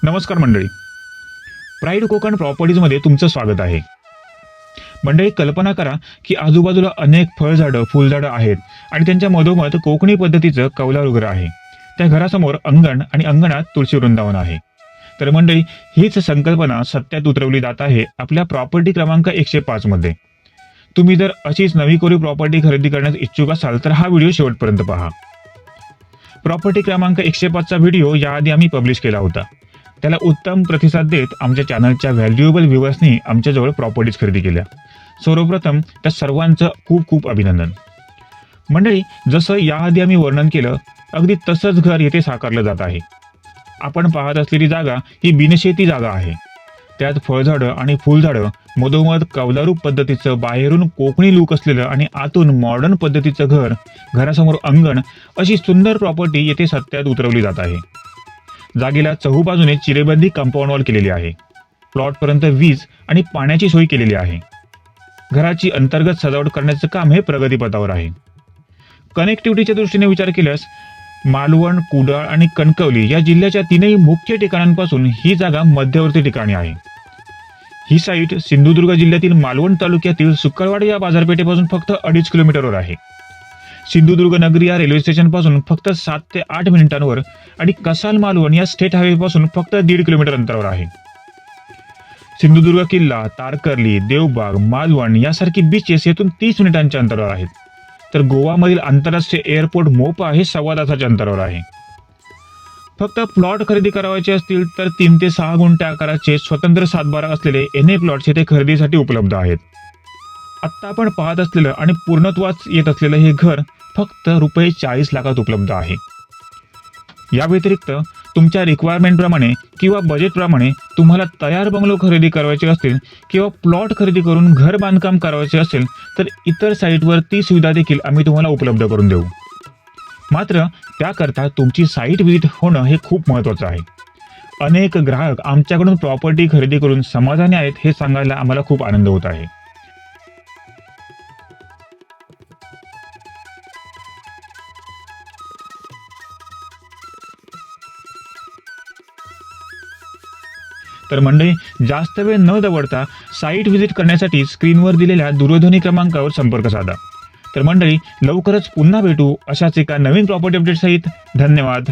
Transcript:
नमस्कार मंडळी, प्राईड कोकण प्रॉपर्टीजमध्ये तुमचं स्वागत आहे. मंडळी, कल्पना करा की आजूबाजूला अनेक फळझाडं फुलझाडं आहेत आणि त्यांच्या मधोमध कोकणी पद्धतीचं कौलारू घर आहे. त्या घरासमोर अंगण आणि अंगणात तुळशी वृंदावन आहे. तर मंडळी, हीच संकल्पना सत्यात उतरवली जात आहे आपल्या प्रॉपर्टी क्रमांक 105 मध्ये. तुम्ही जर अशीच नवी कोरी प्रॉपर्टी खरेदी करण्यास इच्छुक असाल तर हा व्हिडिओ शेवटपर्यंत पहा. प्रॉपर्टी क्रमांक 105 चा व्हिडिओ याआधी आम्ही पब्लिश केला होता. त्याला उत्तम प्रतिसाद देत आमच्या चॅनलच्या व्हॅल्युएबल व्ह्युअर्सनी आमच्याजवळ प्रॉपर्टीज खरेदी केल्या. सर्वप्रथम त्या सर्वांचं खूप खूप अभिनंदन. मंडळी, जसं याआधी आम्ही वर्णन केलं अगदी तसंच घर येथे साकारलं जात आहे. आपण पाहत असलेली जागा ही बिनशेती जागा आहे. त्यात फळझाडं आणि फुलझाडं, मधोमध कौलारू पद्धतीचं बाहेरून कोकणी लूक असलेलं आणि आतून मॉडर्न पद्धतीचं घर, घरासमोर अंगण, अशी सुंदर प्रॉपर्टी येथे सत्यात उतरवली जात आहे. जागेला चहूबाजूने चिरेबंदी कंपाऊंड वॉल केलेली आहे. प्लॉटपर्यंत वीज आणि पाण्याची सोय केलेली आहे. घराची अंतर्गत सजावट करण्याचं काम हे प्रगतीपथावर आहे. कनेक्टिव्हिटीच्या दृष्टीने विचार केल्यास मालवण, कुडाळ आणि कणकवली या जिल्ह्याच्या तीनही मुख्य ठिकाणांपासून ही जागा मध्यवर्ती ठिकाणी आहे. ही साईट सिंधुदुर्ग जिल्ह्यातील मालवण तालुक्यातील सुक्कळवाड या बाजारपेठेपासून फक्त 2.5 किलोमीटरवर आहे. सिंधुदुर्ग नगरी या रेल्वे स्टेशनपासून फक्त 7 ते 8 मिनिटांवर आणि कसाल मालवण या स्टेट हायवेपासून फक्त 1.5 किलोमीटर अंतरावर आहे. सिंधुदुर्ग किल्ला, तारकर्ली, देवबाग, मालवण यासारखी बीचेस येथून 30 मिनिटांच्या अंतरावर आहेत. तर गोवामधील आंतरराष्ट्रीय एअरपोर्ट मोपा हे 1.25 तासाच्या अंतरावर आहे. फक्त प्लॉट खरेदी करायचे असतील तर 3 ते 6 गुंठे आकाराचे स्वतंत्र सातबारा असलेले NA प्लॉट्स येथे खरेदीसाठी उपलब्ध आहेत. आत्ता आपण पाहत असलेलं आणि पूर्णत्वास येत असलेलं हे घर फक्त रुपये 40 लाखात उपलब्ध आहे. या व्यतिरिक्त तुमच्या रिक्वायरमेंटप्रमाणे किंवा बजेटप्रमाणे तुम्हाला तयार बंगलो खरेदी करायचे असतील किंवा प्लॉट खरेदी करून घर बांधकाम करायचे असेल तर इतर साईटवर ती सुविधा देखील आम्ही तुम्हाला उपलब्ध करून देऊ. मात्र त्याकरता तुमची साईट व्हिजिट होणं हे खूप महत्त्वाचं आहे. अनेक ग्राहक आमच्याकडून प्रॉपर्टी खरेदी करून समाधानी आहेत हे सांगायला आम्हाला खूप आनंद होत आहे. तर मंडळी, जास्त वेळ न दवडता साईट व्हिजिट करण्यासाठी स्क्रीनवर दिलेल्या दूरध्वनी क्रमांकावर संपर्क साधा. तर मंडळी, लवकरच पुन्हा भेटू अशाच एका नवीन प्रॉपर्टी अपडेट सहित. धन्यवाद.